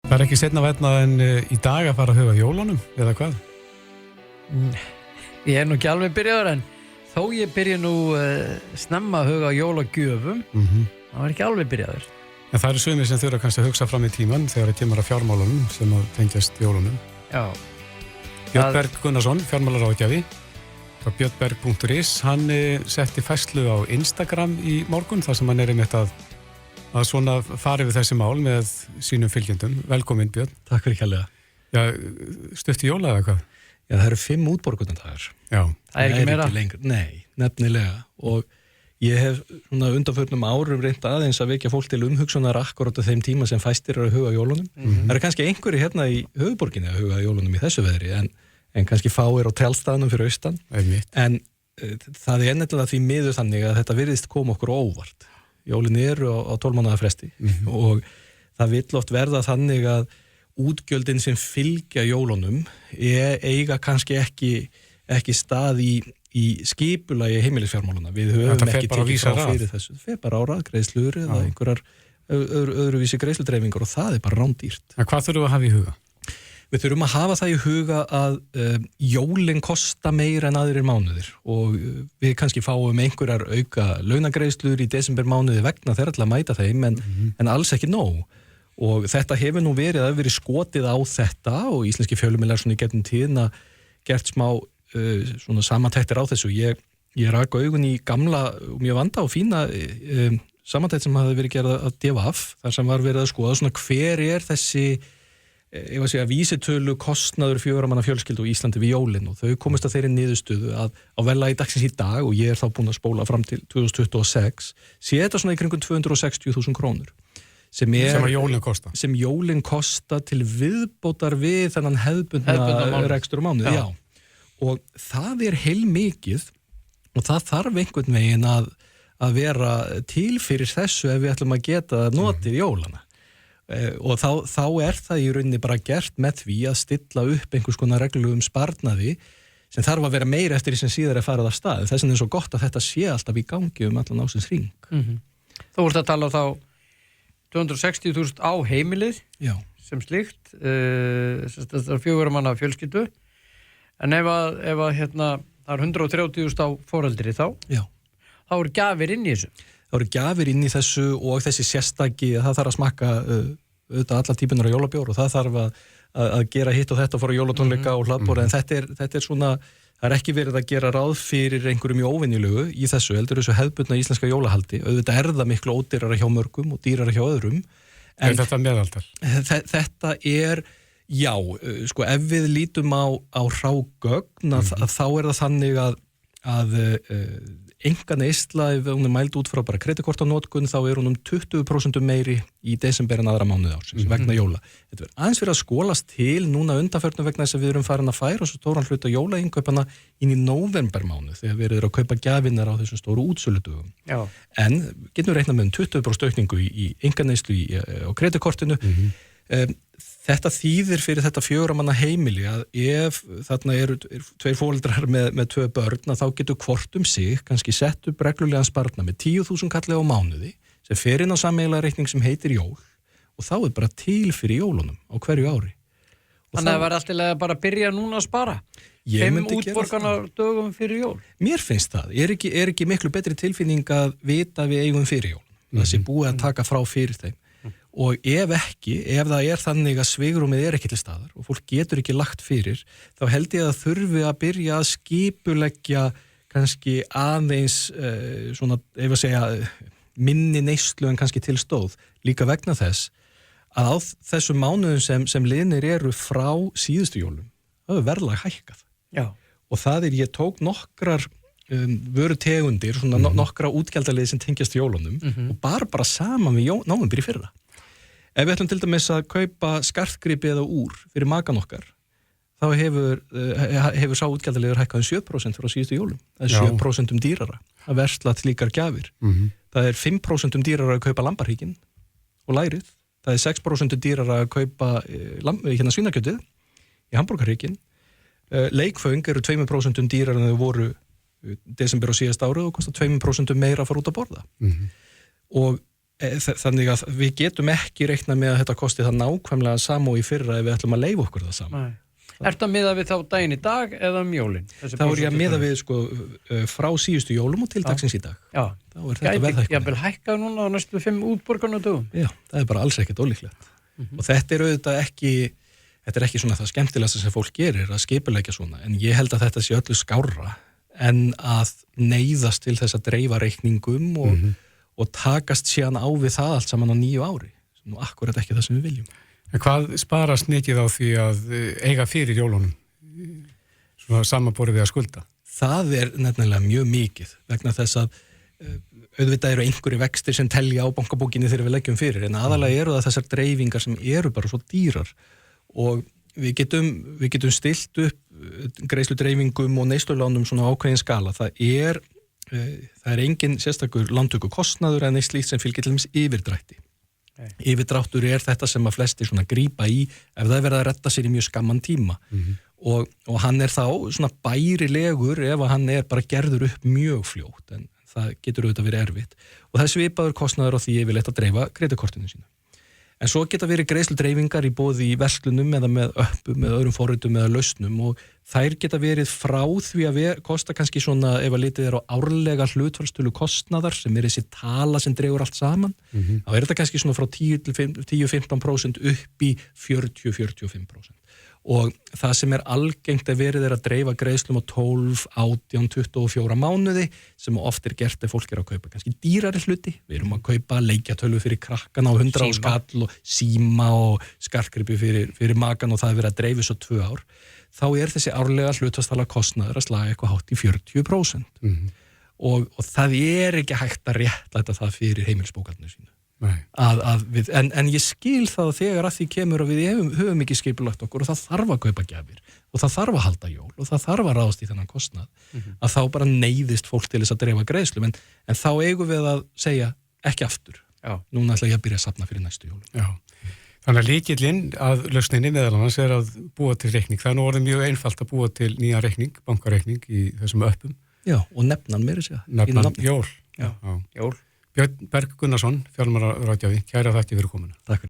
Það ekki seinna vænna en í dag að fara að huga jólunum, eða hvað? Ég nú ekki alveg byrjaður, en þó ég byrja nú snemma að huga jólagjöfum, það var ekki alveg byrjaður. En það eru sumir sem þurfa kannski að hugsa fram í tíman þegar það kemur að fjármálunum sem að tengjast jólunum. Já. Björn Berg Gunnarsson, fjármálaráðgjafi frá björnberg.is, hann setti færslu á Instagram í morgun þar sem hann einmitt að svona fari við þessi mál með sínum fylgjendum. Velkomin Björn. Takk fyrir kærlega. Já, stutt í jóla eða hvað? Já, það eru 5 útborgunardagar. Já. Það er ekki meira? Lengur. Nei, nefnilega. Og ég hef svona undanförnum árum reynt aðeins að vekja fólk til umhugsunar akkurat á þeim tíma sem fæstir eru að huga jólunum. Það eru kannski einhverjir hérna í höfuðborginni að huga jólunum í þessu veðri, en kannski fáir á trjálstaðnum fyrir austan. En það er nefnilega því miður þannig að þetta virðist koma okkur óvart. Jólin eru á 12 mánaða fresti og það vill oft verða þannig að útgjöldin sem fylgja jólunum eiga kannski ekki stað í skipulagi heimilisfjármáluna. Við höfum ekki tekið frá fyrir þessu. Það fer bara á raðgreiðslur eða einhverjar öðruvísi greiðsludreifingar og það er bara rándýrt. En hvað þurfum við að hafa í huga? Við þurfum að hafa það í huga að jólin kosta meira en aðrir mánuðir og við kannski fáum einhverjar auka launagreiðslur í desembermánuði vegna þeirra til að mæta þeim en alls ekki nóg. Og þetta hefur nú verið skotið á þetta og íslenski fjölmiðlar svona í gegnum tíðina gert smá svona samantæktir á þessu. Ég rak augun í gamla og mjög vanda og fína samantækt sem hafði verið gerð að DFF þar sem var verið að skoða svona hver þessi vísitölu kostnaður 4 manna fjölskyldu á Íslandi við jólin og þau komist að þeirri niðurstöðu að á verðlagi dagsins í dag og ég þá búin að spóla fram til 2026 sé þetta svona í kringum 260.000 krónur sem jólin kosta til viðbótar við þennan hefðbundna rekstur á mánuði. Já. Og það er heilmikið og það þarf einhvern veginn að vera til fyrir þessu ef við ætlum að geta notið jólana. Og þá er það í rauninni bara gert með því að stilla upp einhvers konar reglum sparnaði sem þarf að vera meira eftir því sem síðar farið af stað. Þess vegna er svo gott að þetta sé alltaf í gangi allan ásins hring. Þú ert að tala þá 260.000 á heimilið. Já. Sem slíkt, það er 4 manna fjölskyldu, en ef að það er 130.000 á foreldri þá eru gjafir inn í þessu. Það eru gjafir inn í þessu og þessi sérstaki, það þarf að smakka auðvitað alla típunar af jólabjór og það þarf að gera hitt og þetta og fara jólatónleika og hlaðbóra, en þetta er svona, það er ekki verið að gera ráð fyrir einhverjum í óvenjulegu í þessu, heldur þessu hefðbundna íslenska jólahaldi, auðvitað er það miklu ódýrara hjá mörgum og dýrara hjá öðrum. Er þetta meðaltal? Þetta er, já, sko ef við lítum á hrágögn þá er það þannig að einkaneysla, ef hún er mæld út frá bara kreditkortanotkun, þá er hún 20% meiri í desember en aðra mánuði ársins vegna jóla. Þetta er aðeins verið að skolast til núna undanförnum vegna þess að við erum farin að færa svo stóran hluta jólainkaupana inn í nóvembermánuð þegar við erum að kaupa gjafinnar á þessum stóru útsöludögum. Já. En getum við reiknað með 20% aukningu í einkaneyslu á kreditkortinu. Þetta þýðir fyrir þetta 4 manna heimili að ef þarna eru 2 foreldrar með 2 börn að þá getur hvort sig kannski sett upp reglulegan sparnað með 10.000 kalli á mánuði sem fer inn á sameiginlega reikning sem heitir jól og þá er bara til fyrir jólunum á hverju ári. Þannig að það var alltaf bara að byrja núna að spara? 5 útborganar dögum fyrir jól? Mér finnst það. Er ekki miklu betri tilfinning að vita við eigum fyrir jól? Það sé búið að taka frá fyrir þeim. Og ef það er þannig að svigrúmið er ekki til staðar og fólk getur ekki lagt fyrir, þá held ég að þurfi að byrja að skipuleggja kannski aðeins svona, ef að segja, minni neyslu en kannski til stóð, líka vegna þess að á þessum mánuðum sem liðnir eru frá síðustu jólum, það er verðlag hækkað. Já. Og það ég tók nokkrar vörutegundir, svona nokkra útgjaldalið sem tengjast jólunum og bara saman við nóvember í fyrra. Ef við ætlum til dæmis að kaupa skartgripi eða úr fyrir makan okkar, þá hefur sá útgjaldaliður hækkað 7% frá síðustu jólum. Það er 7% dýrara að versla til slíkar gjafir. Það er 5% dýrara að kaupa lambarhýkin og lærið. Það er 6% dýrara að kaupa svínakjötið í hamborgarhýkin. Leikföng eru 2% dýrara en þau voru desember á síðast árið og kostar 2% meira að fara út að borða. Og Þannig að við getum ekki reiknað með að þetta kosti það nákvæmlega sama og í fyrra ef við ætlum að leyfa okkur það sama. Ertu að miða við þá daginn í dag eða jólin? Þá er ég að miða við sko frá síðustu jólum og til dagsins í dag. Já. Þá er þetta verðhækkun. Jafnvel hækkað núna á næstu 5 útborgunardögum. Já, það er bara alls ekkert ólíklegt. Og þetta er auðvitað ekki svona það skemmtilegasta sem fólk gerir að skipuleggja svona, en ég held að þetta sé öllu skárra en að neyðast til þess að dreifa reikningum og takast síðan á við það allt saman á 9 ári. Nú akkurat ekki það sem við viljum. En hvað sparast mikið á því að eiga fyrir jólunum? Svona samanborið við að skulda? Það er nefnilega mjög mikið vegna þess að auðvitað eru einhverju vextir sem telja á bankabókinni þegar við leggjum fyrir, en aðalega eru það þessar dreifingar sem eru bara svo dýrar og við getum stilt upp greiðsludreifingum og neyslulánum svona ákveðin skala. Það er engin sérstakur lántöku kostnaður en eitt slíkt sem fylgir til dæmis yfirdrætti. Yfirdráttur er þetta sem að flestir svona grípa í ef það er verið að redda sér í mjög skamman tíma og hann er þá svona bærilegur ef að hann er bara gerður upp mjög fljótt, en það getur auðvitað verið erfitt og það svipaður kostnaður á því yfirleitt að dreifa kreditkortinu sínu. En svo geta verið greiðsludreifingar í boði í verslunum eða með öppum eða öðrum forritum eða lausnum og þær geta verið frá því að kosta kannski svona ef að litið er á árlega hlutfallstölu kostnaðar sem er þessi tala sem dregur allt saman. Þá er þetta kannski svona frá 10-15% upp í 40-45%. Og það sem er algengt að verið er að dreifa greiðslum á 12, 18, 24 mánuði sem oft er gert ef fólk er að kaupa kannski dýrari hluti. Við erum að kaupa leikjatölvu fyrir krakkana á 100 á skall og síma og skartgripi fyrir makan og það er verið að dreifa svo 2 ár. Þá er þessi árlega hlutfallstala kostnaður að slaga eitthvað hátt í 40%. Og það er ekki hægt að réttlæta það fyrir heimilisbókhaldinu sínu. En ég skil það þegar að því kemur að við höfum ekki skipulagt okkur og það þarf að kaupa gjafir og það þarf að halda jól og það þarf að ráðast í þennan kostnað að þá bara neyðist fólk til þess að dreifa greiðslum en þá eigum við að segja ekki aftur. Núna ætla ég að byrja að safna fyrir næstu jól. Já. Þannig að lykillinn að lausninni meðal annars er að búa til reikning. Það er nú orðið mjög einfalt að búa til nýja reikning, bankareikning í þessum öppum. Já, og nefnan meira segja. Nefnan jól. Jól. Björn Berg Gunnarsson, fjármálaráðgjafi, kæra þakki fyrir komuna. Takk fyrir.